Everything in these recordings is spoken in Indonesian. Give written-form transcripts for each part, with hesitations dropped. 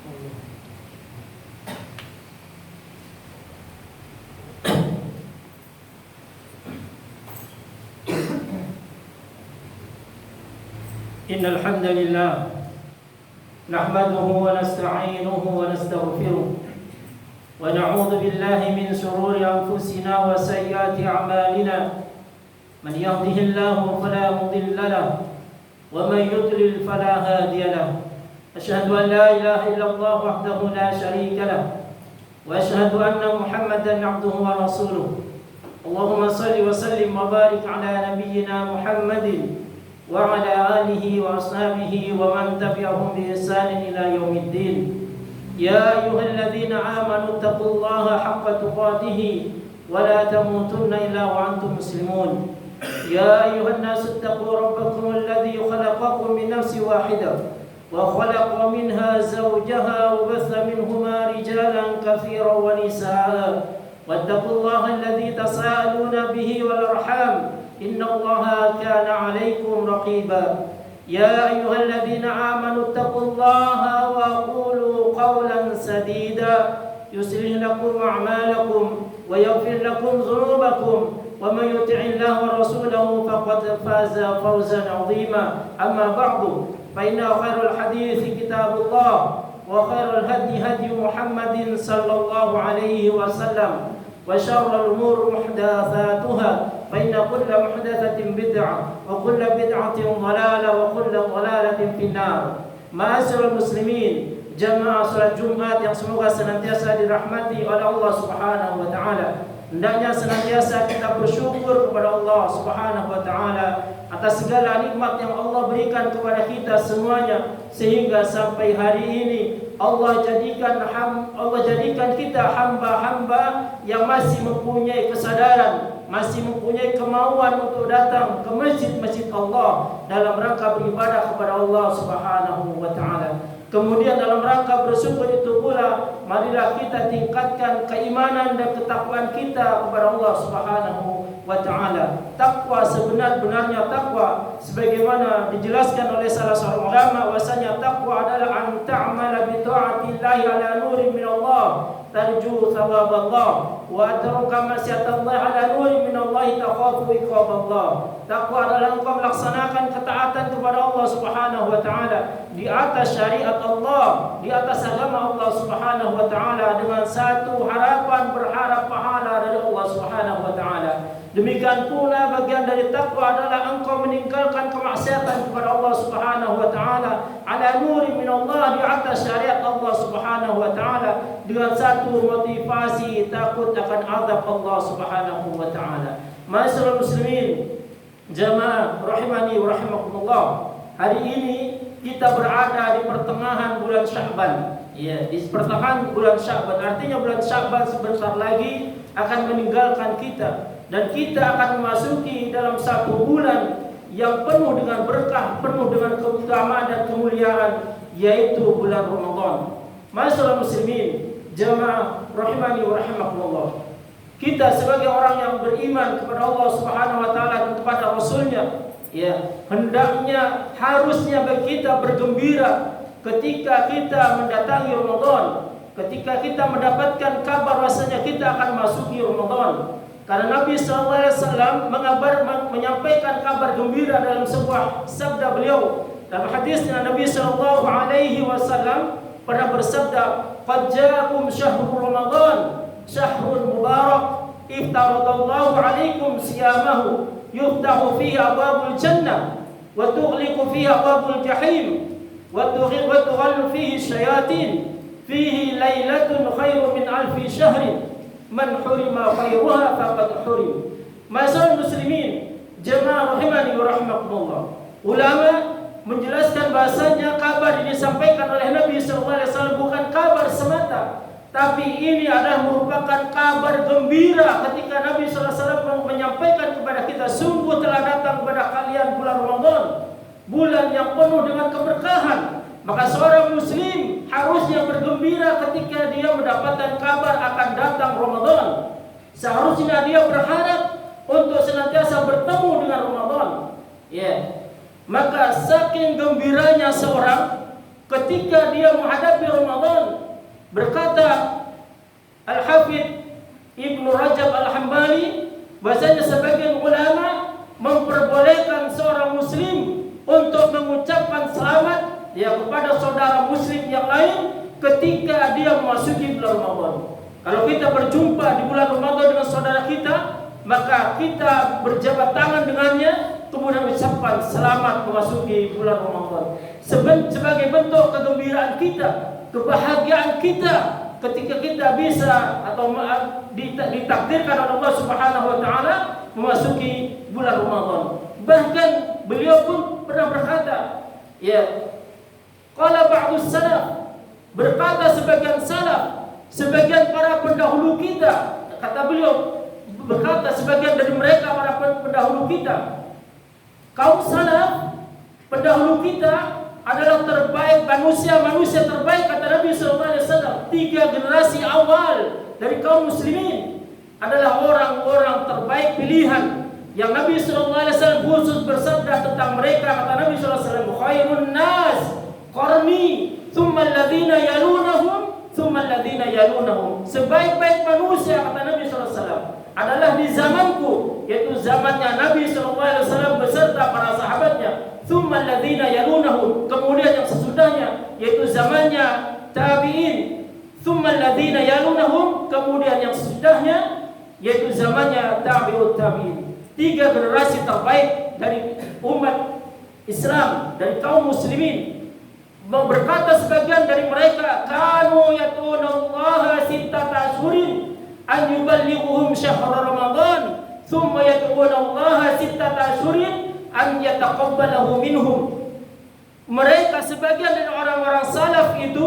Innal hamdalillah nahmaduhu wa nasta'inuhu wa nastaghfiruh wa na'udzu billahi min shururi anfusina wa sayyiati a'malina man yahdihillahu fala mudilla lahu wa man yudlil fala hadiya lahu asyhadu an la ilaha illallah wahdahu la syarika lahu wa asyhadu anna Muhammadan 'abduhu wa rasuluh. Allahumma shalli wa sallim wa barik ala nabiyyina Muhammadin wa ala alihi wa ashabihi wa man tabi'ahum bi ihsanin ila yaumiddin. Ya ayyuhalladzina amanu taqullaha haqqa tuqatih wa la tamutunna illa wa antum muslimun. Ya ayyuhan nasu taqu rabbakum alladzi khalaqakum min nafsin wahidah wa khalaqa minha zawjaha wa batha minhuma rijalan katsiran wa nisaa'a wattaqullaha alladzi tasaaluna bihi wal arham innallaha kana 'alaykum raqiba. Ya ayyuhalladzina amanu taqullaha wa qulu qawlan sadida yuslih lakum a'malakum wa yaghfir lakum dhunubakum wa man yuti'illaha wa rasulahu faqad faza fawzan 'azima. Amma ba'du, fa inna khairal hadithi kitabullah wa khairal hadi hadi Muhammadin sallallahu alaihi wasallam wa syarrul umur muhdatsatuha fa inna kulla muhdatsatin bid'ah wa kulla bid'atin dhalalah wa kulla dhalalatin finnar. Ma'asyiral muslimin, jamaah salat Jumat yang semoga senantiasa dirahmati oleh Allah Subhanahu wa taala. Hendaknya senantiasa kita bersyukur kepada Allah Subhanahu wa taala atas segala nikmat yang Allah berikan kepada kita semuanya, sehingga sampai hari ini Allah jadikan kita hamba-hamba yang masih mempunyai kesadaran, masih mempunyai kemauan untuk datang ke masjid-masjid Allah dalam rangka beribadah kepada Allah Subhanahu wa taala. Kemudian dalam rangka bersyukur itu pula, marilah kita tingkatkan keimanan dan ketakwaan kita kepada Allah Subhanahu wa taala. Takwa sebenar-benarnya takwa, sebagaimana dijelaskan oleh salah seorang ulama, bahwasanya takwa adalah an ta'mala bi ta'atillahi ala nurin min Allah tarju thawab Allah wa atruka masyatallahi ala nurin min Allah takhafu iqab Allah. Takwa adalah engkau melaksanakan ketaatan kepada Allah Subhanahu wa taala di atas syariat Allah, di atas agama Allah Subhanahu wa taala, dengan satu harapan berharap pahala dari Allah Subhanahu wa taala. Demikian pula bagian dari takwa adalah engkau meninggalkan kemaksiatan kepada Allah Subhanahu wa taala ala nuri min Allah, di atas syariat Allah Subhanahu wa taala, dengan satu motivasi takut akan azab Allah Subhanahu wa taala. Ma'asyiral muslimin, jamaah rahimani wa rahimakumullah. Hari ini kita berada di pertengahan bulan Sya'ban. Ya, di pertengahan bulan Sya'ban, artinya bulan Sya'ban sebentar lagi akan meninggalkan kita, dan kita akan memasuki dalam satu bulan yang penuh dengan berkah, penuh dengan keutamaan dan kemuliaan, yaitu bulan Ramadan. Ma'asyiral muslimin, jamaah rahimani wa rahimakumullah. Kita sebagai orang yang beriman kepada Allah Subhanahu wa taala dan kepada Rasulnya, ya, hendaknya, harusnya bagi kita bergembira ketika kita mendatangi Ramadan, ketika kita mendapatkan kabar bahwasanya kita akan masuki Ramadan. Karena Nabi SAW menyampaikan kabar gembira dalam sebuah sabda beliau. Dalam hadisnya Nabi SAW pernah bersabda, "Qad ja'akum syahrul Ramadan, syahrul mubarak, iftaradallahu 'alaikum siyamahu, yuftahu fihi abwabul jannah, wa tughliqu fihi abwabul jahim, wa tughallu fihi syayatin, fihi lailatun khairu min alfi syahrin, man hurima khairuha faqad hurim." Ma'asyiral muslimin, jemaah rahimani wa rahimakumullah. Ulama menjelaskan bahasanya kabar yang disampaikan oleh Nabi SAW bukan kabar semata, tapi ini adalah merupakan kabar gembira ketika Nabi SAW menyampaikan kepada kita, sungguh telah datang kepada kalian bulan Ramadan, bulan yang penuh dengan keberkahan. Maka seorang muslim harusnya bergembira ketika dia mendapatkan kabar akan datang Ramadan. Seharusnya dia berharap untuk senantiasa bertemu dengan Ramadan. Ya. Maka saking gembiranya seorang ketika dia menghadapi Ramadan. Berkata Al-Hafidh Ibnu Rajab Al-Hambali, bahasanya sebagian ulama memperbolehkan seorang muslim untuk mengucapkan selamat kepada saudara muslim yang lain ketika dia memasuki bulan Ramadan. Kalau kita berjumpa di bulan Ramadan dengan saudara kita, maka kita berjabat tangan dengannya, kemudian mengucapkan selamat memasuki bulan Ramadan. Sebagai bentuk kegembiraan kita, kebahagiaan kita ketika kita bisa atau ditakdirkan oleh Allah Subhanahu wa taala memasuki bulan Ramadan. Bahkan beliau pun pernah berkata, qala ba'dus salaf, berkata sebagian salaf, sebagian para pendahulu kita, kata beliau, berkata sebagian dari mereka para pendahulu kita, kaum salaf pendahulu kita adalah terbaik manusia terbaik, kata Nabi sallallahu alaihi wasallam. 3 generasi awal dari kaum muslimin adalah orang-orang terbaik pilihan yang Nabi sallallahu alaihi wasallam khusus bersabda tentang mereka, kata Nabi sallallahu alaihi wasallam, khairun nas qarni thumma alladhina yalunahum thumma alladhina yalunahum. Sebaik-baik manusia, kata Nabi sallallahu alaihi wasallam, adalah di zamanku, yaitu zamannya Nabi sallallahu alaihi wasallam beserta para sahabatnya. Thumma alladhina yalunahum, kemudian yang sesudahnya, yaitu zamannya tabi'in. Thumma alladhina yalunahum, kemudian yang sesudahnya, yaitu zamannya tabi'ut tabi'in. 3 generasi terbaik dari umat Islam, dari kaum muslimin. Berkata sebagian dari mereka, kanu yat'unallaha sittata ashhurin an yuballighuhum syahr Ramadan, thumma yat'unallaha sittata ashhurin an yataqabbalahu minhum. Mereka, sebagian dari orang-orang salaf itu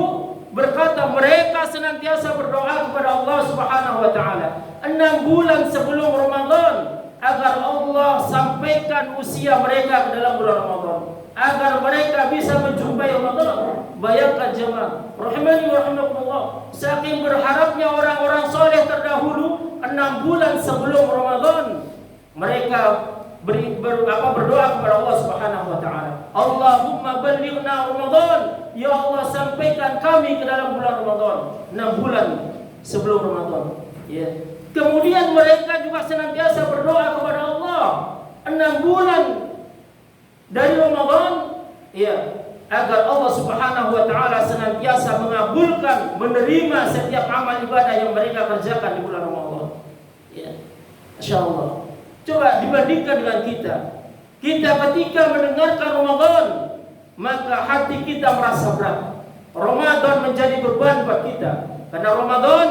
berkata, mereka senantiasa berdoa kepada Allah Subhanahu wa taala 6 bulan sebelum Ramadan agar Allah sampaikan usia mereka ke dalam bulan Ramadan, agar mereka bisa menjumpai Ramadan. Bayangkan jemaah rahimani wa rahimakumullah, saking berharapnya orang-orang soleh terdahulu 6 bulan sebelum Ramadan mereka berdoa kepada Allah Subhanahu wa taala, Allahumma ballighna Ramadan, ya Allah sampaikan kami ke dalam bulan Ramadan. 6 bulan sebelum Ramadan. Kemudian mereka juga senantiasa berdoa kepada Allah 6 bulan dari Ramadan, agar Allah Subhanahu wa taala senantiasa mengabulkan, menerima setiap amal ibadah yang mereka kerjakan di bulan Ramadan. Insyaallah. Coba dibandingkan dengan kita. Kita ketika mendengarkan Ramadan, maka hati kita merasa berat. Ramadan menjadi beban buat kita. Karena Ramadan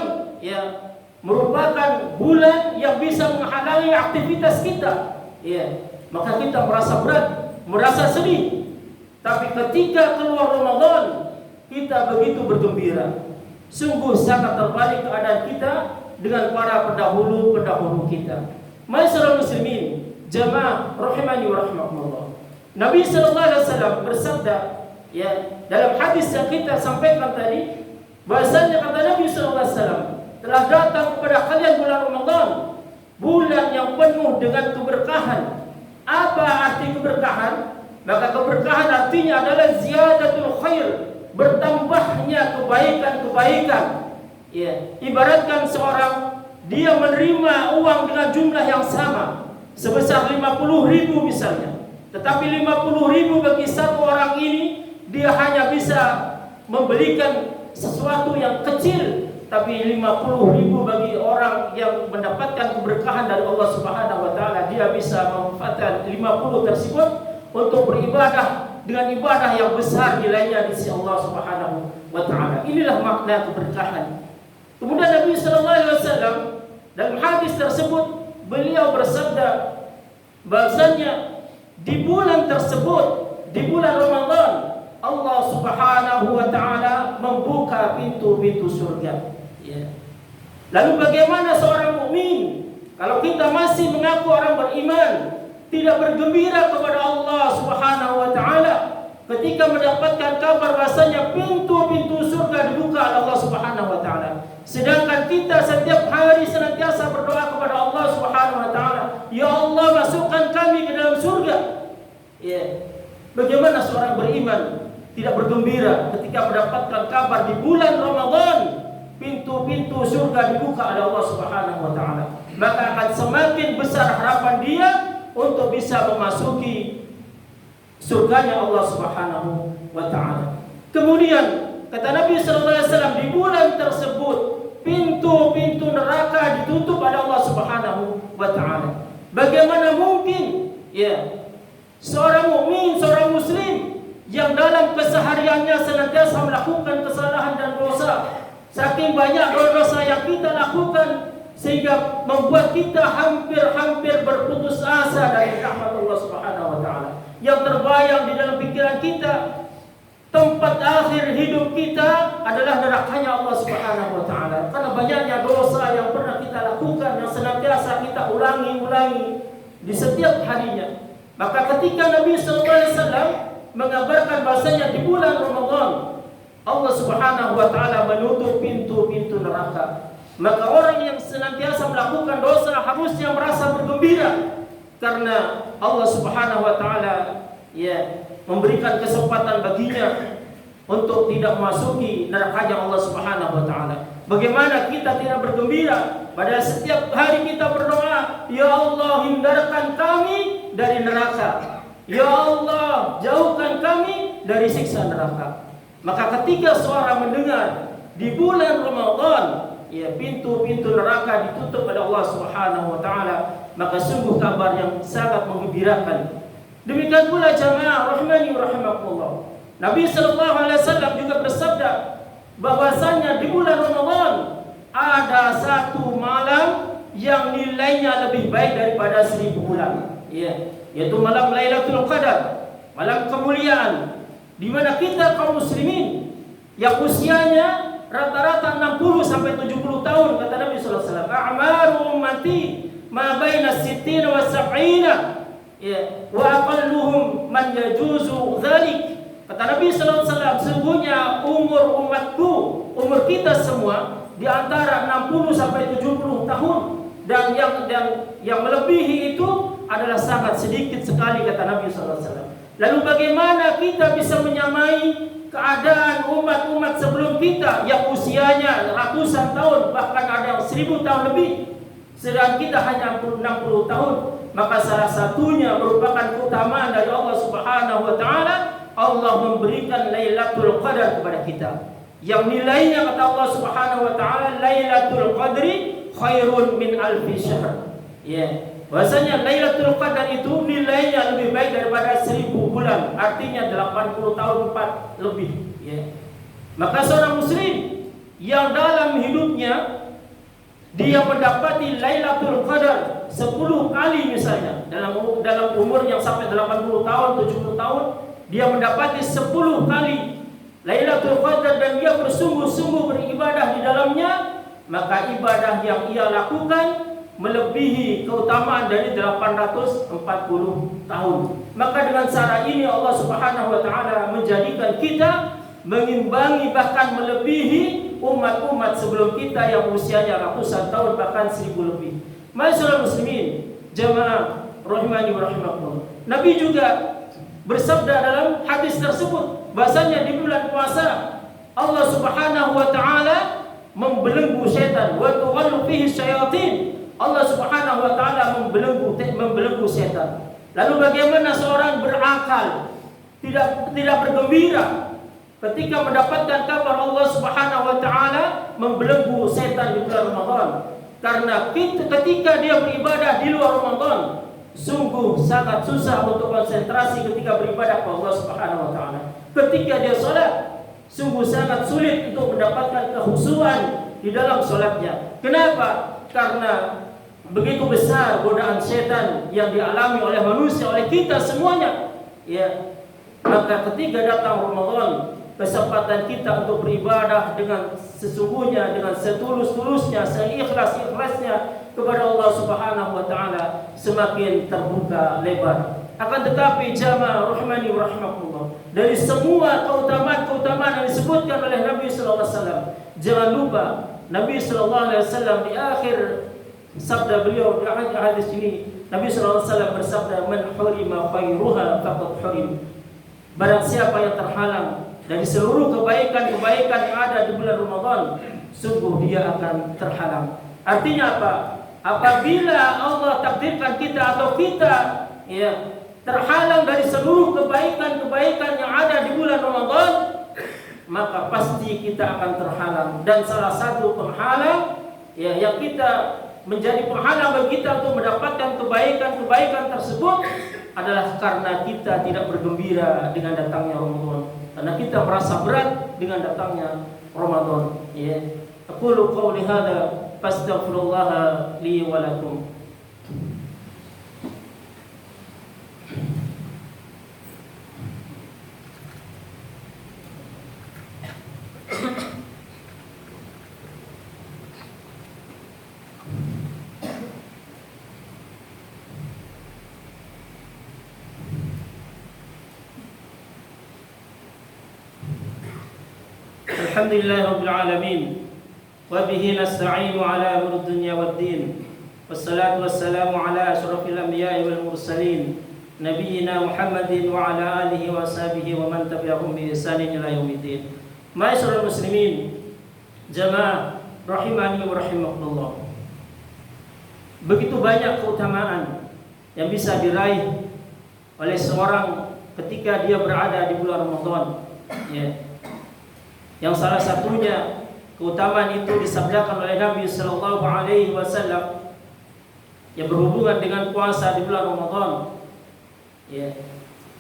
merupakan bulan yang bisa menghalangi aktivitas kita. Maka kita merasa berat, merasa sedih. Tapi ketika keluar Ramadan, kita begitu bergembira. Sungguh sangat terbalik keadaan kita dengan para pendahulu-pendahulu kita. Ma'asyiral muslimin, jamaah rahimani wa rahimakumullah. Nabi sallallahu alaihi wasallam bersabda, dalam hadis yang kita sampaikan tadi, bahasanya kata Nabi sallallahu alaihi wasallam, telah datang kepada kalian bulan Ramadan, bulan yang penuh dengan keberkahan. Apa arti keberkahan? Maka keberkahan artinya adalah ziyadatul khair, bertambahnya kebaikan-kebaikan. Ibaratkan seorang dia menerima uang dengan jumlah yang sama sebesar 50.000 misalnya, tetapi 50.000 bagi satu orang ini dia hanya bisa membelikan sesuatu yang kecil, tapi 50.000 bagi orang yang mendapatkan keberkahan dari Allah Subhanahu wa taala, dia bisa memanfaatkan 50 tersebut untuk beribadah dengan ibadah yang besar nilainya di sisi Allah Subhanahu wa taala. Inilah makna keberkahan. Kemudian Nabi sallallahu alaihi wasallam dalam hadis tersebut beliau bersabda bahasanya di bulan tersebut, di bulan Ramadan, Allah Subhanahu wa taala membuka pintu-pintu surga. Lalu bagaimana seorang mukmin kalau kita masih mengaku orang beriman tidak bergembira kepada Allah Subhanahu wa taala ketika mendapatkan kabar bahasanya pintu-pintu surga dibuka oleh Allah Subhanahu wa taala, sedangkan kita setiap hari senantiasa berdoa kepada Allah Subhanahu wa taala, ya Allah masukkan kami ke dalam surga. Bagaimana seorang beriman tidak bergembira ketika mendapatkan kabar di bulan Ramadan pintu-pintu surga dibuka oleh Allah Subhanahu wa taala, maka akan semakin besar harapan dia untuk bisa memasuki surganya Allah Subhanahu wa taala. Kemudian kata Nabi sallallahu alaihi wasallam, di bulan tersebut pintu-pintu neraka ditutup oleh Allah Subhanahu wa taala. Bagaimana mungkin seorang mukmin, seorang muslim yang dalam kesehariannya senantiasa melakukan kesalahan dan dosa, saking banyak dosa yang kita lakukan sehingga membuat kita hampir-hampir berputus asa dari rahmat Allah Subhanahu wa taala. Yang terbayang di dalam pikiran kita, tempat akhir hidup kita adalah nerakanya Allah Subhanahu wa taala. Karena banyaknya dosa yang pernah kita lakukan, yang senantiasa kita ulangi di setiap harinya. Maka ketika Nabi sallallahu alaihi wasallam mengabarkan bahasanya di bulan Ramadan Allah Subhanahu wa taala menutup pintu-pintu neraka, maka orang yang senantiasa melakukan dosa harusnya merasa bergembira karena Allah Subhanahu wa taala memberikan kesempatan baginya untuk tidak memasuki nerakanya Allah Subhanahu wa taala. Bagaimana kita tidak bergembira pada setiap hari kita berdoa, ya Allah hindarkan kami dari neraka, ya Allah jauhkan kami dari siksa neraka. Maka ketika seorang mendengar di bulan Ramadan pintu-pintu neraka ditutup oleh Allah Subhanahu wa taala, maka sungguh kabar yang sangat menggembirakan. Demikian pula jamaah rahimani wa rahimakumullah, Nabi sallallahu alaihi wasallam juga bersabda bahwasanya di bulan Ramadan ada satu malam yang nilainya lebih baik daripada 1000 bulan, yaitu malam Lailatul Qadar, malam kemuliaan, di mana kita kaum muslimin yang usianya rata-rata 60 sampai 70 tahun, kata Nabi sallallahu alaihi wasallam, a'maru ummati ma baina 60 wa 70 wa aqalluhum man yajuzu dzalik. Kata Nabi sallallahu alaihi wasallam, sesungguhnya umur umatku, umur kita semua di antara 60 sampai 70 tahun, dan yang melebihi itu adalah sangat sedikit sekali, kata Nabi sallallahu alaihi wasallam. Lalu bagaimana kita bisa menyamai keadaan umat-umat sebelum kita yang usianya ratusan tahun, bahkan ada yang 1000 tahun lebih, sedang kita hanya 60 tahun? Maka salah satunya merupakan keutamaan dari Allah Subhanahu wa taala. Allah memberikan Lailatul Qadar kepada kita, yang nilainya kata Allah Subhanahu wa taala, Lailatul Qadri khairun min alfi syahr. Bahasanya Lailatul Qadar itu nilainya lebih baik daripada 1000 bulan, artinya 80 tahun 4 lebih. Maka seorang muslim yang dalam hidupnya dia mendapati Lailatul Qadar 10 kali misalnya, dalam umur yang sampai 80 tahun, 70 tahun, dia mendapati 10 kali Lailatul Qadar dan dia bersungguh-sungguh beribadah di dalamnya, maka ibadah yang ia lakukan melebihi keutamaan dari 840 tahun. Maka dengan cara ini Allah Subhanahu wa taala menjadikan kita mengimbangi, bahkan melebihi umat-umat sebelum kita yang usianya ratusan tahun, bahkan 1000 lebih. Masyaallah muslimin, jamaah rahimani wa rahimakumullah. Nabi juga bersabda dalam hadis tersebut bahasanya di bulan puasa Allah Subhanahu wa taala membelenggu setan, wa tughallu fihi syayatin. Allah Subhanahu wa taala membelenggu setan. Lalu bagaimana seorang berakal tidak bergembira ketika mendapatkan kabar Allah Subhanahu wa taala membelenggu setan di bulan Ramadan? Karena ketika dia beribadah di luar Ramadan, sungguh sangat susah untuk konsentrasi ketika beribadah kepada Allah Subhanahu wa taala. Ketika dia salat, sungguh sangat sulit untuk mendapatkan kekhusyuan di dalam salatnya. Kenapa? Karena begitu besar godaan setan yang dialami oleh manusia, oleh kita semuanya. Maka ketika datang Ramadan, kesempatan kita untuk beribadah dengan sesungguhnya, dengan setulus-tulusnya, seikhlas-ikhlasnya kepada Allah Subhanahu wa taala semakin terbuka lebar. Akan tetapi jamaah rahimani wa rahimakumullah, dari semua keutamaan-keutamaan yang disebutkan oleh Nabi sallallahu alaihi wasallam, jangan lupa Nabi sallallahu alaihi wasallam di akhir sabda beliau di akhir hadis ini, Nabi sallallahu alaihi wasallam bersabda, "Man hurima khairuha faqad hurim." Barang siapa yang terhalang dari seluruh kebaikan-kebaikan yang ada di bulan Ramadan, sungguh dia akan terhalang. Artinya apa? Apabila Allah takdirkan kita atau kita terhalang dari seluruh kebaikan-kebaikan yang ada di bulan Ramadan, maka pasti kita akan terhalang. Dan salah satu penghalang yang kita menjadi penghalang bagi kita untuk mendapatkan kebaikan-kebaikan tersebut adalah karena kita tidak bergembira dengan datangnya Ramadan, karena kita merasa berat dengan datangnya Ramadan. Aqulu qawli hadza fastaghfirullah li wa lakum. Alhamdulillahirabbil alamin wa bihi nasta'inu ala umuri dunya waddin. Wassalatu wassalamu ala asyrafil anbiya'i wal mursalin nabiyyina Muhammadin wa ala alihi wa sahbihi wa man tabi'ahum bi ihsanin ila yaumiddin. Ma'asyiral muslimin, jamaah rahimani wa rahimakumullah. Begitu banyak keutamaan yang bisa diraih oleh seorang ketika dia berada di bulan Ramadan. Yang salah satunya keutamaan itu disabdakan oleh Nabi sallallahu alaihi wasallam yang berhubungan dengan puasa di bulan Ramadan.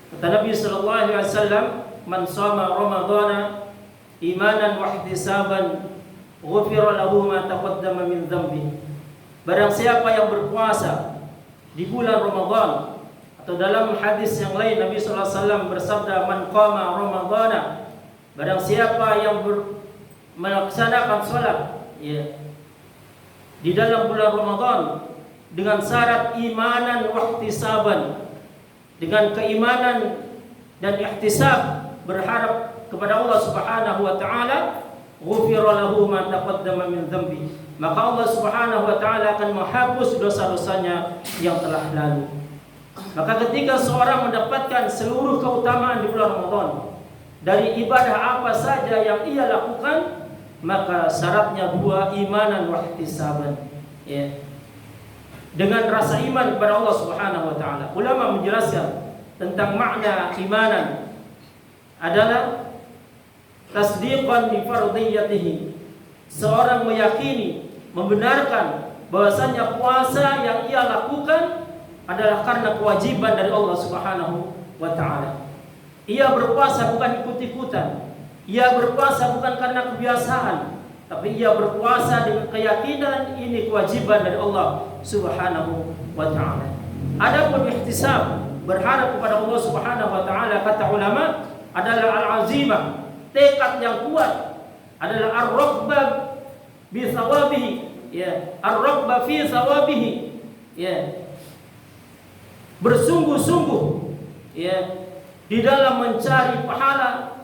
Kata Nabi sallallahu alaihi wasallam, "Man shoma Ramadhana imanan wa ihtisaban, ghufira lahu ma taqaddama min dhanbi." Barang siapa yang berpuasa di bulan Ramadan, atau dalam hadis yang lain Nabi sallallahu alaihi wasallam bersabda, "Man qama Ramadhana," barang siapa yang melaksanakan sholat di dalam bulan Ramadan dengan syarat imanan wa ihtisaban, dengan keimanan dan ihtisab, berharap kepada Allah Subhanahu wa taala, ghufira lahu ma taqaddama min dhanbi, maka Allah Subhanahu wa taala akan menghapus dosa-dosanya yang telah lalu. Maka ketika seorang mendapatkan seluruh keutamaan di bulan Ramadan dari ibadah apa saja yang ia lakukan, maka syaratnya dua, imanan wa ihtisaban, dengan rasa iman kepada Allah Subhanahu wa taala. Ulama menjelaskan tentang makna imanan adalah tasdiqan bi fardhiyatihi, seorang meyakini, membenarkan bahwasanya puasa yang ia lakukan adalah karena kewajiban dari Allah Subhanahu wa taala. Ia berpuasa bukan ikut-ikutan, ia berpuasa bukan karena kebiasaan, tapi ia berpuasa dengan keyakinan ini kewajiban dari Allah Subhanahu wa taala. Adapun ihtisab, berharap kepada Allah Subhanahu wa taala, kata ulama, adalah al-azimah, tekad yang kuat, adalah ar-raghbah bi thawabihi, ar-raghbah fi thawabihi, bersungguh-sungguh di dalam mencari pahala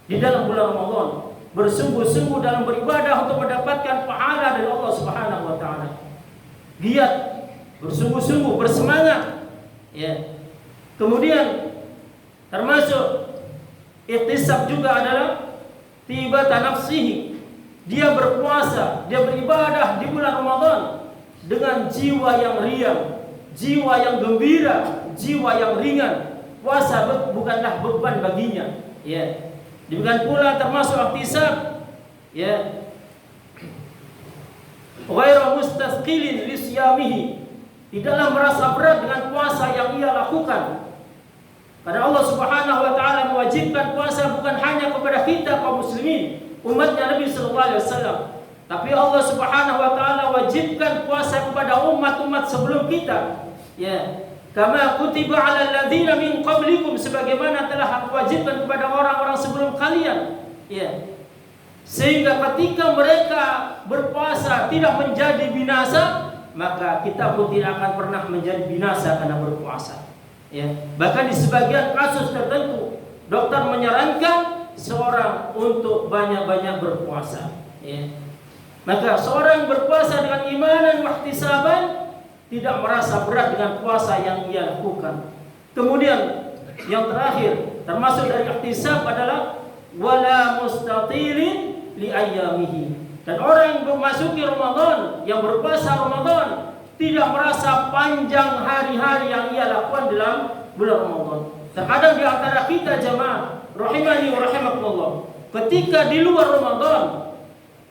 di dalam bulan Ramadan, bersungguh-sungguh dalam beribadah untuk mendapatkan pahala dari Allah Subhanahu wa taala. Giat, bersungguh-sungguh, bersemangat. Kemudian termasuk ihtisab juga adalah tibatan nafsihi. Dia berpuasa, dia beribadah di bulan Ramadan dengan jiwa yang riang, jiwa yang gembira, jiwa yang ringan. Puasa bukanlah beban baginya. Demikian pula termasuk ihtisab, ghairu mustathqilin li siyamihi, tidaklah merasa berat dengan puasa yang ia lakukan. Karena Allah Subhanahu wa taala mewajibkan puasa bukan hanya kepada kita kaum muslimin, umatnya Nabi sallallahu alaihi wasallam, tapi Allah Subhanahu wa taala wajibkan puasa kepada umat-umat sebelum kita. Kama kutiba 'alal ladzina min qablikum, sebagaimana telah aku wajibkan kepada orang-orang sebelum kalian. Sehingga ketika mereka berpuasa tidak menjadi binasa, maka kita pun tidak akan pernah menjadi binasa karena berpuasa. Bahkan di sebagian kasus tertentu, dokter menyarankan seorang untuk banyak-banyak berpuasa. Maka seorang berpuasa dengan imanan wa ihtisaban, tidak merasa berat dengan puasa yang ia lakukan. Kemudian yang terakhir, Termasuk dari ihtisab adalah wala mustatilin li ayyamihi. Dan orang yang memasuki Ramadan, yang berpuasa Ramadan, tidak merasa panjang hari-hari yang ia lakukan dalam bulan Ramadan. Terkadang di antara kita jemaah rahimani wa rahimakumullah, ketika di luar Ramadan,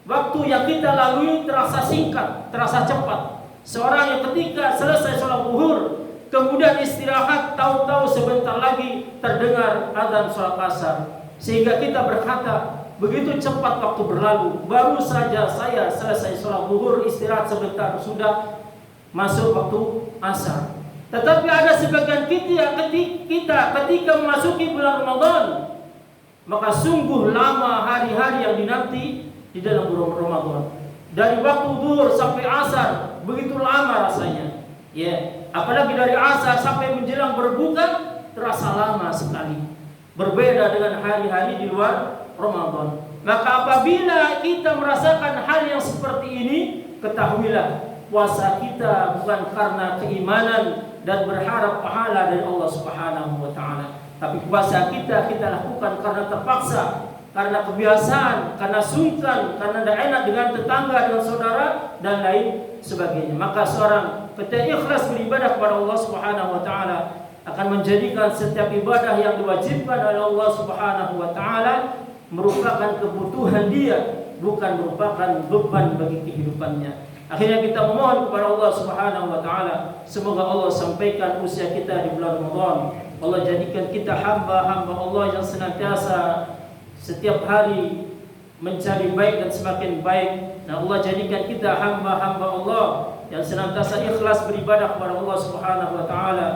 waktu yang kita lalui terasa singkat, terasa cepat. Seorang yang ketika selesai sholat zuhur, kemudian istirahat, tahu-tahu sebentar lagi terdengar adzan sholat asar. Sehingga kita berkata, begitu cepat waktu berlalu, baru saja saya selesai sholat zuhur, istirahat sebentar, sudah masuk waktu asar. Tetapi ada sebagian kita ketika memasuki bulan Ramadan, maka sungguh lama hari-hari yang dinanti di dalam bulan Ramadan. Dari waktu zuhur sampai asar, begitu lama rasanya. Ya, apalagi dari asar sampai menjelang berbuka, terasa lama sekali. Berbeda dengan hari-hari di luar Ramadan. Maka apabila kita merasakan hal yang seperti ini, ketahuilah puasa kita bukan karena keimanan dan berharap pahala dari Allah Subhanahu wa taala. Tapi puasa kita lakukan karena terpaksa, karena kebiasaan, karena sungkan, karena tidak enak dengan tetangga, dengan saudara dan lain sebagainya. Maka seorang ketika ikhlas beribadah kepada Allah Subhanahu wa taala akan menjadikan setiap ibadah yang diwajibkan oleh Allah Subhanahu wa taala merupakan kebutuhan dia, bukan merupakan beban bagi kehidupannya. Akhirnya kita memohon kepada Allah Subhanahu wa taala, semoga Allah sampaikan usia kita di bulan Ramadan. Allah jadikan kita hamba-hamba Allah yang senantiasa setiap hari mencari baik dan semakin baik. Dan Allah jadikan kita hamba-hamba Allah yang senantiasa ikhlas beribadah kepada Allah Subhanahu wa taala,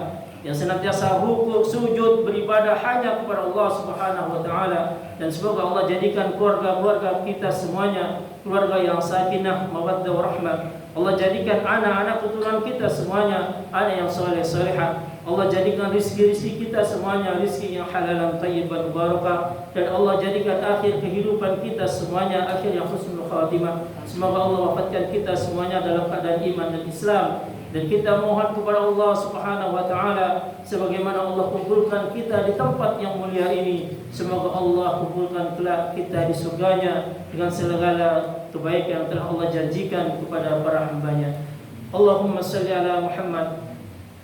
yang senantiasa rukuk sujud beribadah hanya kepada Allah Subhanahu wa taala. Dan semoga Allah jadikan keluarga-keluarga kita semuanya keluarga yang sakinah, mawaddah warahmah. Allah jadikan anak-anak keturunan kita semuanya anak yang saleh salihah. Allah jadikan rizki-rizki kita semuanya rizki yang halalan thayyiban barakah. Dan Allah jadikan akhir kehidupan kita semuanya akhir yang husnul khatimah. Semoga Allah wafatkan kita semuanya dalam keadaan iman dan Islam. Dan kita mohon kepada Allah Subhanahu wa taala sebagaimana Allah kumpulkan kita di tempat yang mulia ini, semoga Allah kumpulkan kelak kita di surganya dengan segala kebaikan yang telah Allah janjikan kepada para hamba-Nya. Allahumma salli ala Muhammad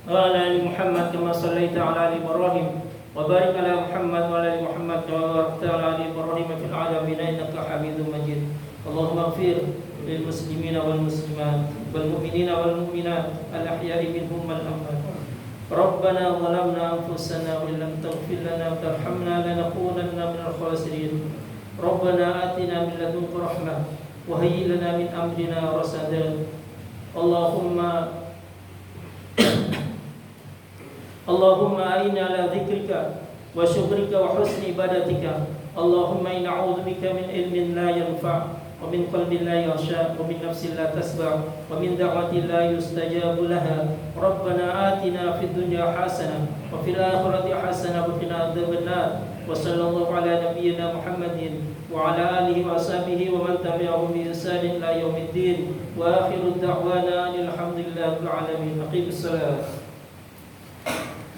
wa ala ali Muhammad kama shallaita ala ali Ibrahim wa barik ala Muhammad wa ala ali Muhammad kama barakta ala ali Ibrahim fil alamin innaka Hamidum Majid. Allahumma ighfir للمسلمين والمسلمات والمؤمنين والمؤمنات الأحياء منهم والأموات. ربنا ظلمنا أنفسنا وإن لم تغفر لنا وترحمنا لنكونن من الخاسرين. ربنا آتنا من لدنك رحمة وهيئ لنا من أمرنا رشدا. اللهم أعنا على ذكرك وشكرك وحسن عبادتك. اللهم إنا نعوذ بك من علم لا ينفع ومن قلب لا يخشى ومن نفس لا تشبع ومن دعوة لا يستجاب لها. ربنا آتنا في الدنيا حسنة وفي الآخرة حسنة وقنا عذاب النار. وصلى الله على نبينا محمد وعلى آله وصحبه ومن تبعهم بإحسان إلى يوم الدين. وآخر دعوانا الحمد لله رب العالمين. أقيموا الصلاة.